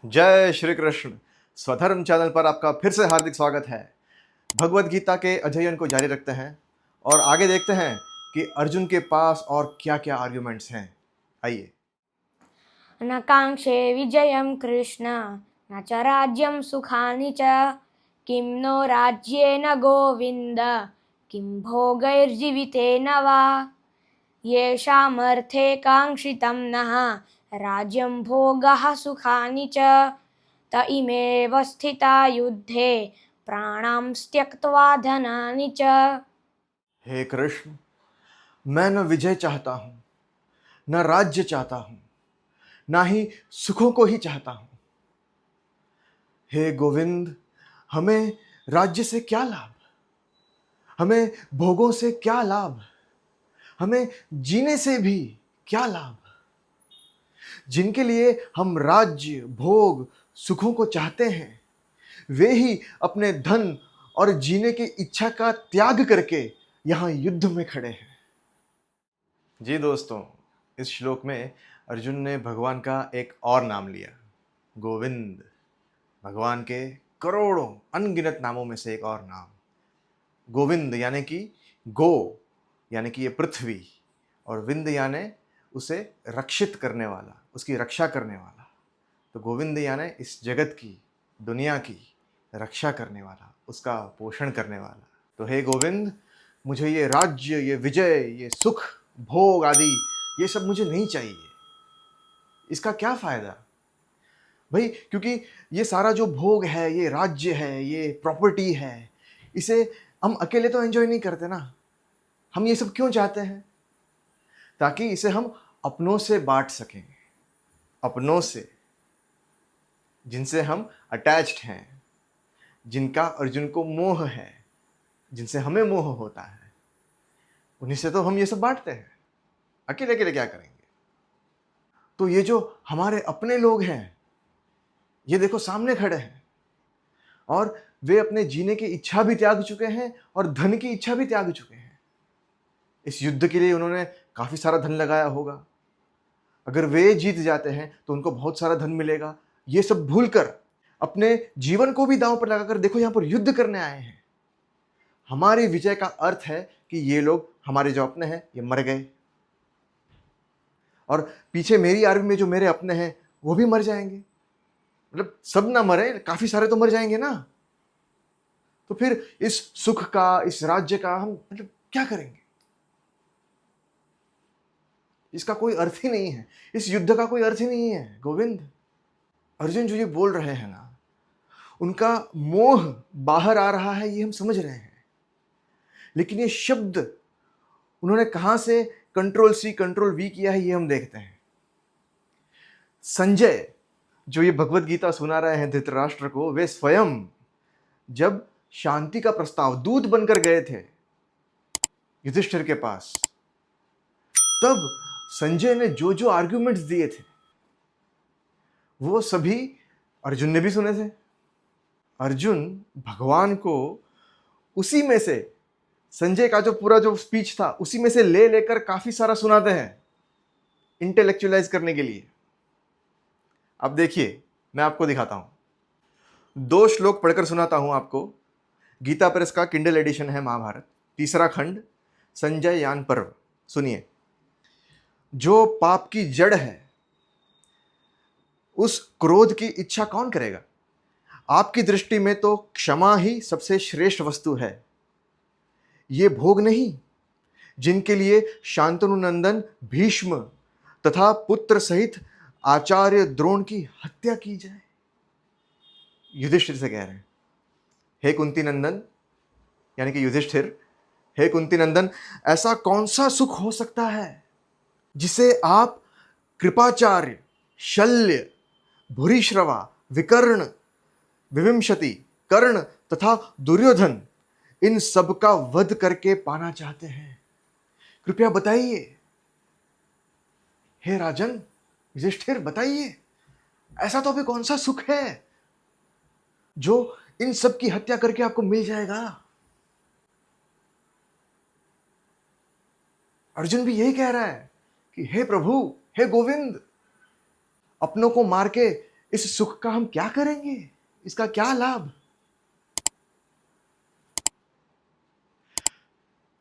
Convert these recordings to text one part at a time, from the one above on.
जय श्री कृष्ण। स्वधर्म चैनल पर आपका फिर से हार्दिक स्वागत है। भगवत गीता के अध्ययन को जारी रखते हैं और आगे देखते हैं कि अर्जुन के पास और क्या क्या आर्ग्यूमेंट्स हैं। आइए। न काङ्क्षे विजयं कृष्ण न च राज्यं सुखानि च किं नो राज्येन गोविन्द किं भोगैर्जीवितेन वा येषामर्थे काङ्क्षितं नः राज्यं भोगः सुखानि च त इमेव स्थिता युद्धे प्राणां त्यक्त्वा धनानि च। हे कृष्ण, मैं न विजय चाहता हूं, न राज्य चाहता हूं, ना ही सुखों को ही चाहता हूं। हे गोविंद, हमें राज्य से क्या लाभ, हमें भोगों से क्या लाभ, हमें जीने से भी क्या लाभ। जिनके लिए हम राज्य भोग सुखों को चाहते हैं वे ही अपने धन और जीने की इच्छा का त्याग करके यहां युद्ध में खड़े हैं। जी दोस्तों, इस श्लोक में अर्जुन ने भगवान का एक और नाम लिया, गोविंद। भगवान के करोड़ों अनगिनत नामों में से एक और नाम गोविंद, यानी कि गो यानी कि ये पृथ्वी, और विंद यानी उसे रक्षित करने वाला, उसकी रक्षा करने वाला। तो गोविंद यानी इस जगत की, दुनिया की रक्षा करने वाला, उसका पोषण करने वाला। तो हे गोविंद, मुझे ये राज्य, ये विजय, ये सुख भोग आदि ये सब मुझे नहीं चाहिए। इसका क्या फायदा भाई? क्योंकि ये सारा जो भोग है, ये राज्य है, ये प्रॉपर्टी है, इसे हम अकेले तो एंजॉय नहीं करते ना। हम ये सब क्यों चाहते हैं? ताकि इसे हम अपनों से बांट सकें, अपनों से जिनसे हम अटैच्ड हैं, जिनका अर्जुन को मोह है, जिनसे हमें मोह होता है, उन्हीं से तो हम ये सब बांटते हैं। अकेले अकेले क्या करेंगे? तो ये जो हमारे अपने लोग हैं, ये देखो सामने खड़े हैं और वे अपने जीने की इच्छा भी त्याग चुके हैं और धन की इच्छा भी त्याग चुके हैं। इस युद्ध के लिए उन्होंने काफी सारा धन लगाया होगा। अगर वे जीत जाते हैं तो उनको बहुत सारा धन मिलेगा। ये सब भूलकर अपने जीवन को भी दांव पर लगाकर देखो यहां पर युद्ध करने आए हैं। हमारी विजय का अर्थ है कि ये लोग, हमारे जो अपने हैं, ये मर गए, और पीछे मेरी आर्मी में जो मेरे अपने हैं वो भी मर जाएंगे। मतलब सब ना मरे, काफी सारे तो मर जाएंगे ना। तो फिर इस सुख का, इस राज्य का हम मतलब क्या करेंगे? इसका कोई अर्थ ही नहीं है, इस युद्ध का कोई अर्थ ही नहीं है। गोविंद, अर्जुन जो ये बोल रहे हैं ना, उनका मोह बाहर आ रहा है, ये हम समझ रहे हैं। लेकिन ये शब्द उन्होंने कहां से कंट्रोल सी कंट्रोल वी किया है, ये हम देखते हैं। संजय जो ये भगवत गीता सुना रहे हैं धृतराष्ट्र को, वे स्वयं जब शांति का प्रस्ताव दूत बनकर गए थे युधिष्ठिर के पास, तब संजय ने जो जो आर्ग्यूमेंट्स दिए थे वो सभी अर्जुन ने भी सुने थे। अर्जुन भगवान को उसी में से, संजय का जो पूरा जो स्पीच था उसी में से ले लेकर काफी सारा सुनाते हैं इंटेलेक्चुअलाइज करने के लिए। अब देखिए, मैं आपको दिखाता हूं, 2 श्लोक पढ़कर सुनाता हूं आपको। गीता प्रेस का किंडल एडिशन है महाभारत, 3रा खंड, संजय यान पर्व। सुनिए। जो पाप की जड़ है उस क्रोध की इच्छा कौन करेगा? आपकी दृष्टि में तो क्षमा ही सबसे श्रेष्ठ वस्तु है। ये भोग नहीं जिनके लिए शांतनु नंदन भीष्म तथा पुत्र सहित आचार्य द्रोण की हत्या की जाए। युधिष्ठिर से कह रहे हैं, हे कुंती नंदन, यानी कि युधिष्ठिर, हे कुंती नंदन, ऐसा कौन सा सुख हो सकता है जिसे आप कृपाचार्य, शल्य, भूरिश्रवा, विकर्ण, विविंशति, कर्ण तथा दुर्योधन, इन सब का वध करके पाना चाहते हैं? कृपया बताइए, हे राजन युधिष्ठिर, बताइए, ऐसा तो अभी कौन सा सुख है जो इन सब की हत्या करके आपको मिल जाएगा? अर्जुन भी यही कह रहा है कि हे प्रभु, हे गोविंद, अपनों को मार के इस सुख का हम क्या करेंगे? इसका क्या लाभ?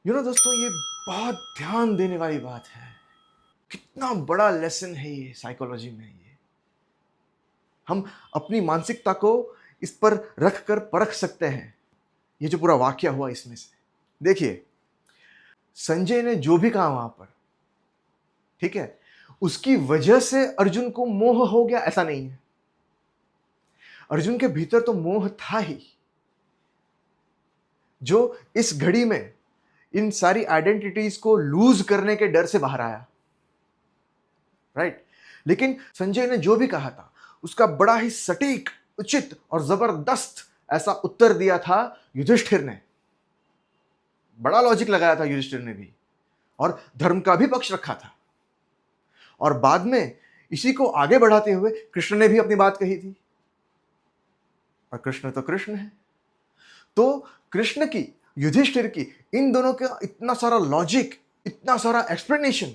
दोस्तों, ये बहुत ध्यान देने वाली बात है। कितना बड़ा लेसन है ये साइकोलॉजी में। ये हम अपनी मानसिकता को इस पर रख कर परख सकते हैं। ये जो पूरा वाक्य हुआ इसमें से देखिए, संजय ने जो भी कहा वहां पर, ठीक है, उसकी वजह से अर्जुन को मोह हो गया ऐसा नहीं है। अर्जुन के भीतर तो मोह था ही, जो इस घड़ी में इन सारी आइडेंटिटीज को लूज करने के डर से बाहर आया, राइट। लेकिन संजय ने जो भी कहा था उसका बड़ा ही सटीक, उचित और जबरदस्त ऐसा उत्तर दिया था युधिष्ठिर ने। बड़ा लॉजिक लगाया था युधिष्ठिर ने भी, और धर्म का भी पक्ष रखा था। और बाद में इसी को आगे बढ़ाते हुए कृष्ण ने भी अपनी बात कही थी, और कृष्ण तो कृष्ण है। तो कृष्ण की, युधिष्ठिर की, इन दोनों का इतना सारा लॉजिक, इतना सारा एक्सप्लेनेशन,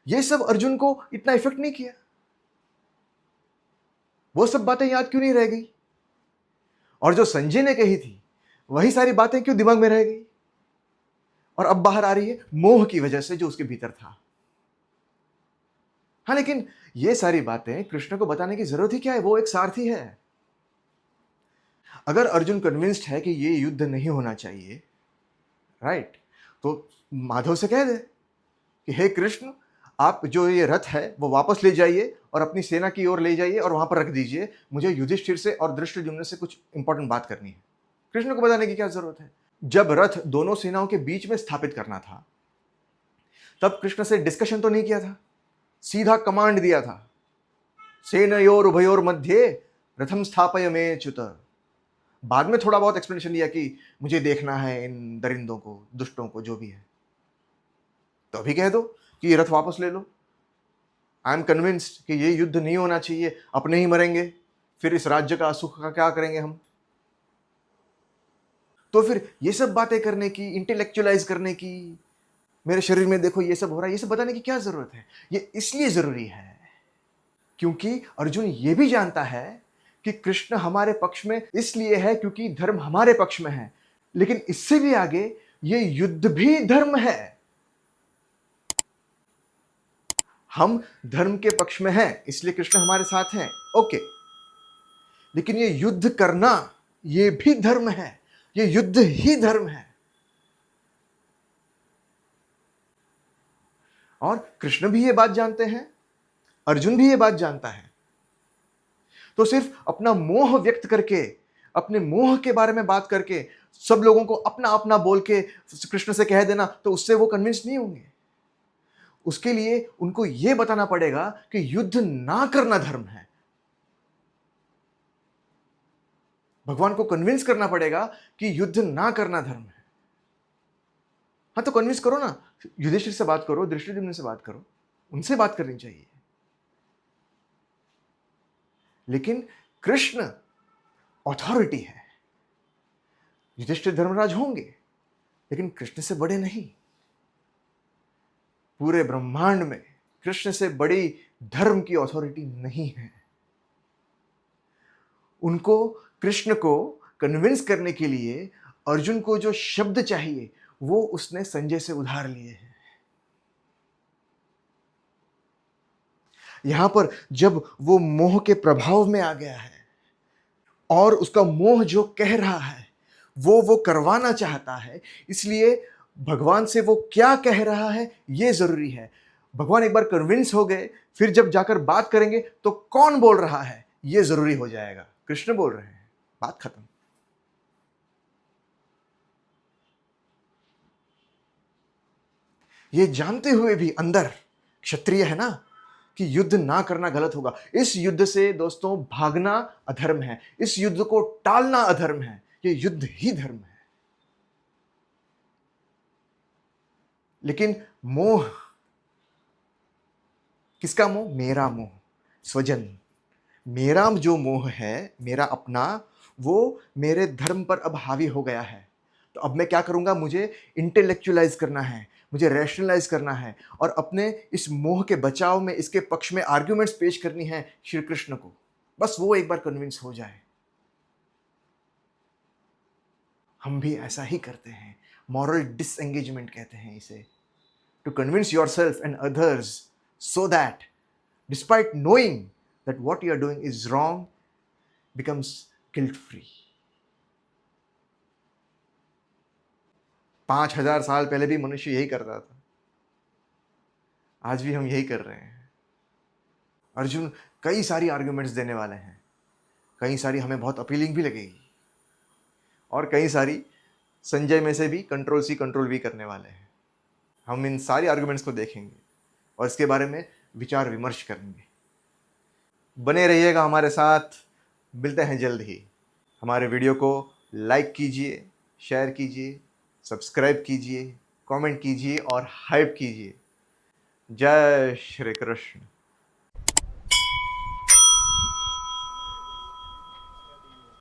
ये सब अर्जुन को इतना इफेक्ट नहीं किया। वो सब बातें याद क्यों नहीं रह गई? और जो संजय ने कही थी वही सारी बातें क्यों दिमाग में रह गई? और अब बाहर आ रही है मोह की वजह से जो उसके भीतर था। हाँ, लेकिन ये सारी बातें कृष्ण को बताने की जरूरत ही क्या है? वो एक सारथी है। अगर अर्जुन कन्विंस्ड है कि ये युद्ध नहीं होना चाहिए, राइट, तो माधव से कह दे कि हे कृष्ण, आप जो ये रथ है वो वापस ले जाइए और अपनी सेना की ओर ले जाइए और वहां पर रख दीजिए। मुझे युधिष्ठिर से और धृष्टद्युम्न से कुछ इंपॉर्टेंट बात करनी है। कृष्ण को बताने की क्या जरूरत है? जब रथ दोनों सेनाओं के बीच में स्थापित करना था, तब कृष्ण से डिस्कशन तो नहीं किया था, सीधा कमांड दिया था, सेनयोर उभयोर मध्ये रथम स्थापय में च्युत। बाद में थोड़ा बहुत एक्सप्लेनेशन दिया कि मुझे देखना है इन दरिंदों को, दुष्टों को, जो भी है। तो अभी कह दो कि ये रथ वापस ले लो। आई एम कन्विंस्ड कि ये युद्ध नहीं होना चाहिए, अपने ही मरेंगे, फिर इस राज्य का सुख का क्या करेंगे हम? तो फिर ये सब बातें करने की, इंटेलेक्चुअलाइज करने की, मेरे शरीर में देखो ये सब हो रहा है, ये सब बताने की क्या जरूरत है? ये इसलिए जरूरी है क्योंकि अर्जुन ये भी जानता है कि कृष्ण हमारे पक्ष में इसलिए है क्योंकि धर्म हमारे पक्ष में है। लेकिन इससे भी आगे ये युद्ध भी धर्म है। हम धर्म के पक्ष में हैं, इसलिए कृष्ण हमारे साथ हैं, ओके। लेकिन ये युद्ध करना, ये भी धर्म है। ये युद्ध ही धर्म है। और कृष्ण भी ये बात जानते हैं, अर्जुन भी ये बात जानता है। तो सिर्फ अपना मोह व्यक्त करके, अपने मोह के बारे में बात करके, सब लोगों को अपना अपना बोल के कृष्ण से कह देना, तो उससे वो कन्विंस नहीं होंगे। उसके लिए उनको यह बताना पड़ेगा कि युद्ध ना करना धर्म है। भगवान को कन्विंस करना पड़ेगा कि युद्ध ना करना धर्म है। हाँ, तो कन्विंस करो ना, युधिष्ठिर से बात करो, धृष्टद्युम्न से बात करो, उनसे बात करनी चाहिए। लेकिन कृष्ण अथॉरिटी है। युधिष्ठिर धर्मराज होंगे, लेकिन कृष्ण से बड़े नहीं। पूरे ब्रह्मांड में कृष्ण से बड़ी धर्म की अथॉरिटी नहीं है। उनको, कृष्ण को कन्विंस करने के लिए अर्जुन को जो शब्द चाहिए वो उसने संजय से उधार लिए हैं। यहां पर जब वो मोह के प्रभाव में आ गया है और उसका मोह जो कह रहा है वो करवाना चाहता है, इसलिए भगवान से वो क्या कह रहा है ये जरूरी है। भगवान एक बार कन्विंस हो गए, फिर जब जाकर बात करेंगे तो कौन बोल रहा है ये जरूरी हो जाएगा। कृष्ण बोल रहे हैं, बात खत्म। ये जानते हुए भी अंदर क्षत्रिय है ना कि युद्ध ना करना गलत होगा। इस युद्ध से दोस्तों भागना अधर्म है, इस युद्ध को टालना अधर्म है। ये युद्ध ही धर्म है। लेकिन मोह, किसका मोह? मेरा मोह, स्वजन। मेरा जो मोह है, मेरा अपना, वो मेरे धर्म पर अब हावी हो गया है। तो अब मैं क्या करूंगा? मुझे इंटेलेक्चुअलाइज करना है, मुझे रैशनलाइज करना है और अपने इस मोह के बचाव में, इसके पक्ष में आर्ग्यूमेंट्स पेश करनी है श्री कृष्ण को। बस वो एक बार कन्विंस हो जाए। हम भी ऐसा ही करते हैं, मॉरल डिसएंगेजमेंट कहते हैं इसे। To convince yourself and others so that despite knowing that what you are doing is wrong becomes guilt free. 5,000 साल पहले भी मनुष्य यही करता था, आज भी हम यही कर रहे हैं। अर्जुन कई सारी आर्ग्यूमेंट्स देने वाले हैं, कई सारी हमें बहुत अपीलिंग भी लगेगी, और कई सारी संजय में से भी कंट्रोल सी कंट्रोल भी करने वाले हैं। हम इन सारी आर्ग्यूमेंट्स को देखेंगे और इसके बारे में विचार विमर्श करेंगे। बने रहिएगा हमारे साथ, मिलते हैं जल्द ही। हमारे वीडियो को लाइक कीजिए, शेयर कीजिए, सब्सक्राइब कीजिए, कमेंट कीजिए और हाइप कीजिए। जय श्री कृष्ण।